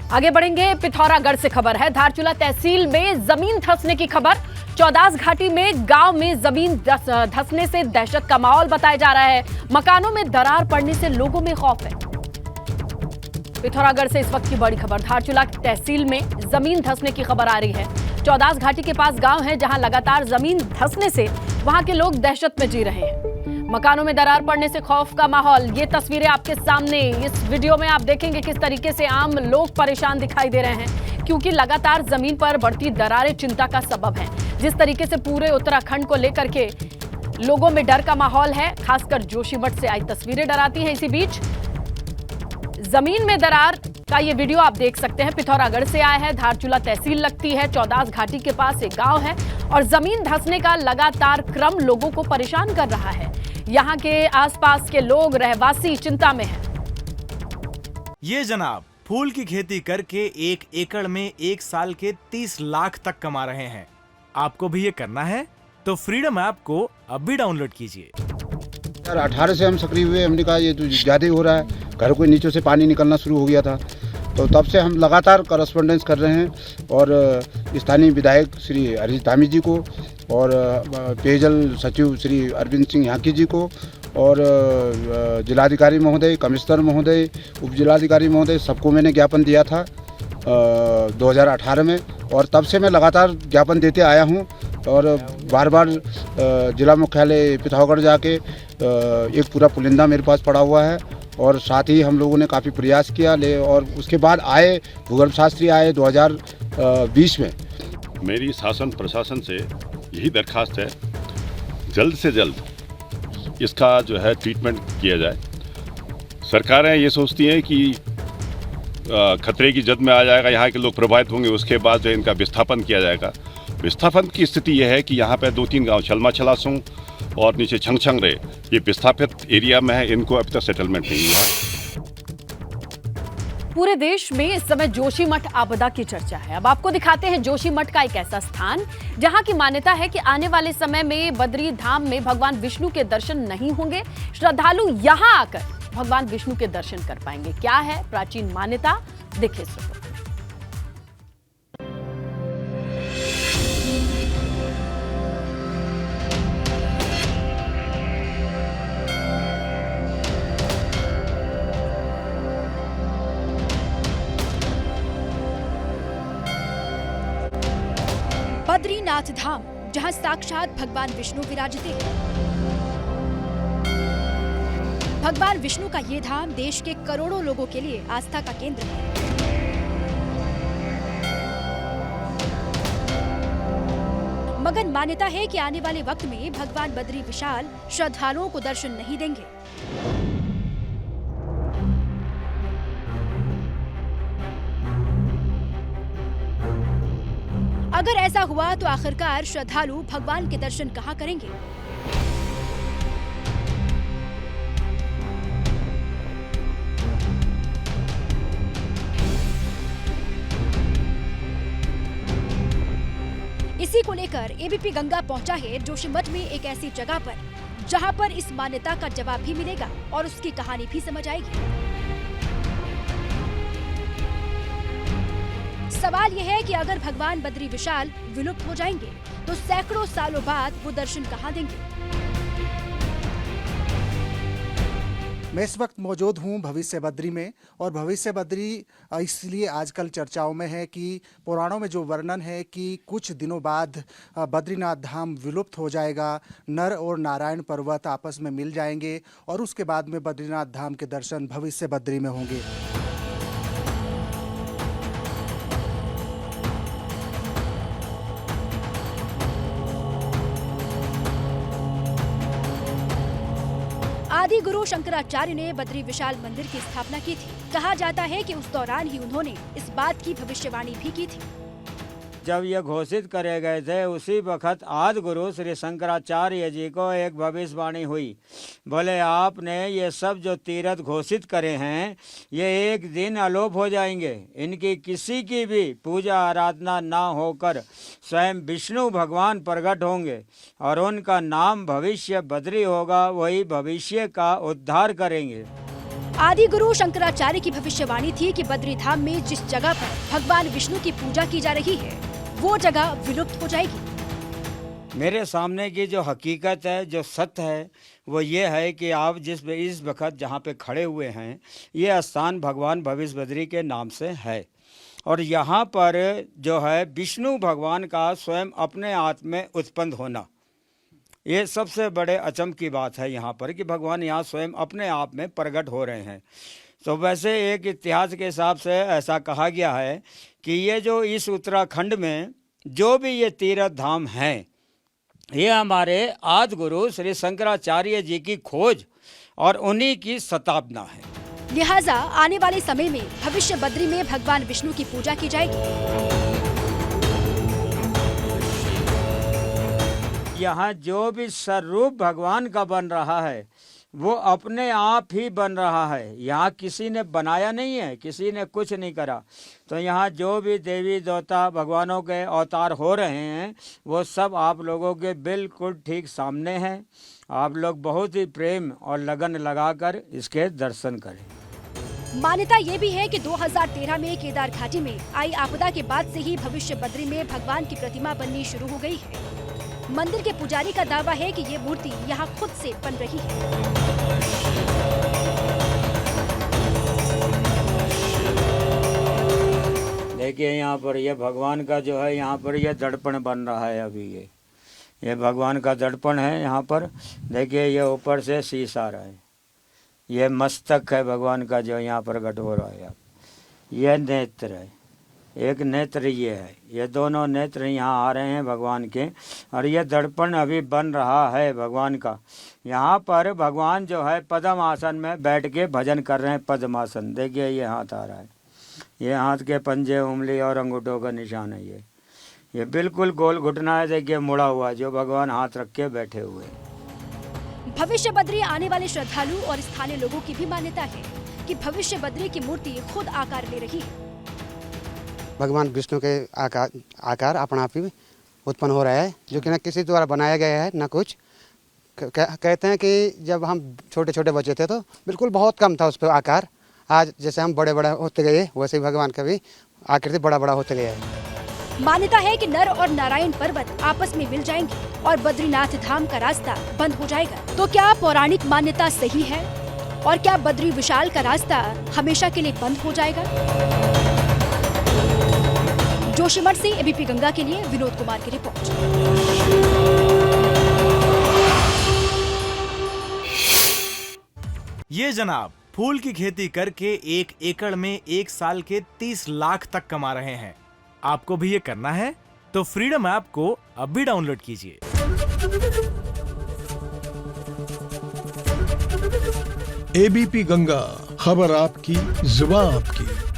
आगे बढ़ेंगे। पिथौरागढ़ से खबर है। धारचूला तहसील में जमीन धंसने की खबर। चौदास घाटी में गांव में जमीन धंसने से दहशत का माहौल बताया जा रहा है। मकानों में दरार पड़ने से लोगों में खौफ है। पिथौरागढ़ से इस वक्त की बड़ी खबर। धारचूला तहसील में जमीन धंसने की खबर आ रही है। चौदास घाटी के पास गांव है जहां लगातार जमीन धंसने से वहां के लोग दहशत में जी रहे हैं। मकानों में दरार पड़ने से खौफ का माहौल। ये तस्वीरें आपके सामने। इस वीडियो में आप देखेंगे किस तरीके से आम लोग परेशान दिखाई दे रहे हैं, क्योंकि लगातार जमीन पर बढ़ती दरारें चिंता का सबब हैं। जिस तरीके से पूरे उत्तराखंड को लेकर के लोगों में डर का माहौल है, खासकर जोशीमठ से आई तस्वीरें डराती हैं। इसी बीच जमीन में दरार का ये वीडियो आप देख सकते हैं। पिथौरागढ़ से आया है। धारचूला तहसील लगती है। चौदास घाटी के पास एक गांव है और जमीन धंसने का लगातार क्रम लोगों को परेशान कर रहा है। यहाँ के आसपास के लोग, रहवासी चिंता में हैं। ये जनाब फूल की खेती करके 1 एकड़ में 1 साल के 30 लाख तक कमा रहे हैं। आपको भी ये करना है तो फ्रीडम ऐप को अब भी डाउनलोड कीजिए। 18 से हम सक्रिय हुए। हमने कहा ये तो ज़्यादा ही हो रहा है। घर को नीचे से पानी निकलना शुरू हो गया था, तो तब से हम लगातार करस्पॉन्डेंस कर रहे हैं और स्थानीय विधायक श्री हरीश धामी जी को और पेयजल सचिव श्री अरविंद सिंह याकी जी को और जिलाधिकारी महोदय, कमिश्नर महोदय, उप जिलाधिकारी महोदय, सबको मैंने ज्ञापन दिया था 2018 में, और तब से मैं लगातार ज्ञापन देते आया हूँ और बार बार जिला मुख्यालय पिथौरागढ़ जाके एक पूरा पुलिंदा मेरे पास पड़ा हुआ है और साथ ही हम लोगों ने काफ़ी प्रयास किया और उसके बाद आए भूगर्भ शास्त्री आए 2020 में। मेरी शासन प्रशासन से यही दरखास्त है, जल्द से जल्द इसका जो है ट्रीटमेंट किया जाए। सरकारें ये सोचती हैं कि खतरे की जद में आ जाएगा, यहाँ के लोग प्रभावित होंगे, उसके बाद जो इनका विस्थापन किया जाएगा। विस्थापन की स्थिति यह है कि यहाँ पे 2-3 गांव छलमा छलासों और नीचे छंगछंग रहे, ये विस्थापित एरिया में है, इनको अभी तक सेटलमेंट नहीं हुआ। पूरे देश में इस समय जोशीमठ आपदा की चर्चा है। अब आपको दिखाते हैं जोशीमठ का एक ऐसा स्थान जहां की मान्यता है कि आने वाले समय में बद्री धाम में भगवान विष्णु के दर्शन नहीं होंगे। श्रद्धालु यहां आकर भगवान विष्णु के दर्शन कर पाएंगे। क्या है प्राचीन मान्यता, देखिए इस रिपोर्ट। बद्रीनाथ धाम, जहां साक्षात भगवान विष्णु विराजते हैं। भगवान विष्णु का ये धाम देश के करोड़ों लोगों के लिए आस्था का केंद्र है। मगर मान्यता है कि आने वाले वक्त में भगवान बद्री विशाल श्रद्धालुओं को दर्शन नहीं देंगे। अगर ऐसा हुआ तो आखिरकार श्रद्धालु भगवान के दर्शन कहां करेंगे? इसी को लेकर एबीपी गंगा पहुंचा है जोशीमठ में एक ऐसी जगह पर जहां पर इस मान्यता का जवाब भी मिलेगा और उसकी कहानी भी समझ आएगी। सवाल यह है कि अगर भगवान बद्री विशाल विलुप्त हो जाएंगे तो सैकड़ों सालों बाद वो दर्शन कहां देंगे? मैं इस वक्त मौजूद हूं भविष्य बद्री में, और भविष्य बद्री इसलिए आजकल चर्चाओं में है कि पुराणों में जो वर्णन है कि कुछ दिनों बाद बद्रीनाथ धाम विलुप्त हो जाएगा, नर और नारायण पर्वत आपस में मिल जाएंगे और उसके बाद में बद्रीनाथ धाम के दर्शन भविष्य बद्री में होंगे। आदि गुरु शंकराचार्य ने बद्री विशाल मंदिर की स्थापना की थी। कहा जाता है कि उस दौरान ही उन्होंने इस बात की भविष्यवाणी भी की थी। जब ये घोषित करे गए थे उसी वक्त आदि गुरु श्री शंकराचार्य जी को एक भविष्यवाणी हुई। बोले आपने ये सब जो तीर्थ घोषित करे हैं ये एक दिन अलोप हो जाएंगे। इनकी किसी की भी पूजा आराधना ना होकर स्वयं विष्णु भगवान प्रकट होंगे और उनका नाम भविष्य बद्री होगा, वही भविष्य का उद्धार करेंगे। आदि गुरु शंकराचार्य की भविष्यवाणी थी कि बद्री धाम में जिस जगह पर भगवान विष्णु की पूजा की जा रही है वो जगह विलुप्त हो जाएगी। मेरे सामने की जो हकीकत है, जो सत्य है, वो ये है कि आप इस वक्त जहाँ पे खड़े हुए हैं, ये स्थान भगवान भविष्य बद्री के नाम से है। और यहाँ पर जो है विष्णु भगवान का स्वयं अपने आत्म में उत्पन्न होना, ये सबसे बड़े अचंभ की बात है यहाँ पर, कि भगवान यहाँ स्वयं अपने आप में प्रकट हो रहे हैं। तो वैसे एक इतिहास के हिसाब से ऐसा कहा गया है कि ये जो इस उत्तराखंड में जो भी ये तीर्थ धाम हैं, ये हमारे आदि गुरु श्री शंकराचार्य जी की खोज और उन्हीं की स्थापना है। लिहाजा आने वाले समय में भविष्य बद्री में भगवान विष्णु की पूजा की जाएगी। यहाँ जो भी स्वरूप भगवान का बन रहा है वो अपने आप ही बन रहा है। यहाँ किसी ने बनाया नहीं है, किसी ने कुछ नहीं करा। तो यहाँ जो भी देवी देवता भगवानों के अवतार हो रहे हैं वो सब आप लोगों के बिल्कुल ठीक सामने हैं। आप लोग बहुत ही प्रेम और लगन लगाकर इसके दर्शन करें। मान्यता ये भी है कि 2013 में केदार घाटी में आई आपदा के बाद से ही भविष्य बद्री में भगवान की प्रतिमा बननी शुरू हो गई है। मंदिर के पुजारी का दावा है कि ये मूर्ति यहाँ खुद से बन रही है। देखिए यहाँ पर ये भगवान का जो है, यहाँ पर ये दर्पण बन रहा है। अभी ये भगवान का दर्पण है। यहाँ पर देखिए ये ऊपर से शीश आ रहा है। ये मस्तक है भगवान का जो यहाँ पर प्रकट हो रहा है। ये नेत्र है, एक नेत्र ये है, ये दोनों नेत्र यहाँ आ रहे हैं भगवान के। और ये दर्पण अभी बन रहा है भगवान का। यहाँ पर भगवान जो है पद्म आसन में बैठ के भजन कर रहे हैं। पद्मासन देखिए ये हाथ आ रहा है, ये हाथ के पंजे, उंगली और अंगूठों का निशान है। ये बिल्कुल गोल घुटना है, देखिए मुड़ा हुआ, जो भगवान हाथ रख के बैठे हुए। भविष्य बद्री आने वाले श्रद्धालु और स्थानीय लोगों की भी मान्यता है कि भविष्य बद्री की मूर्ति खुद आकार ले रही है। भगवान विष्णु के आकार अपना आप ही उत्पन्न हो रहा है, जो कि न किसी द्वारा बनाया गया है न कुछ। कहते हैं कि जब हम छोटे छोटे बच्चे थे तो बिल्कुल बहुत कम था उस पर आकार। आज जैसे हम बड़े बड़े होते गए वैसे ही भगवान का भी आकृति बड़ा बड़ा होते गया है। मान्यता है कि नर और नारायण पर्वत आपस में मिल जाएंगे और बद्रीनाथ धाम का रास्ता बंद हो जाएगा। तो क्या पौराणिक मान्यता सही है? और क्या बद्री विशाल का रास्ता हमेशा के लिए बंद हो जाएगा? जोशीमठ से एबीपी गंगा के लिए विनोद कुमार की रिपोर्ट। ये जनाब फूल की खेती करके 1 एकड़ में 1 साल के 30 लाख तक कमा रहे हैं। आपको भी ये करना है तो फ्रीडम ऐप को अभी डाउनलोड कीजिए। एबीपी गंगा, खबर आपकी, जुबान आपकी।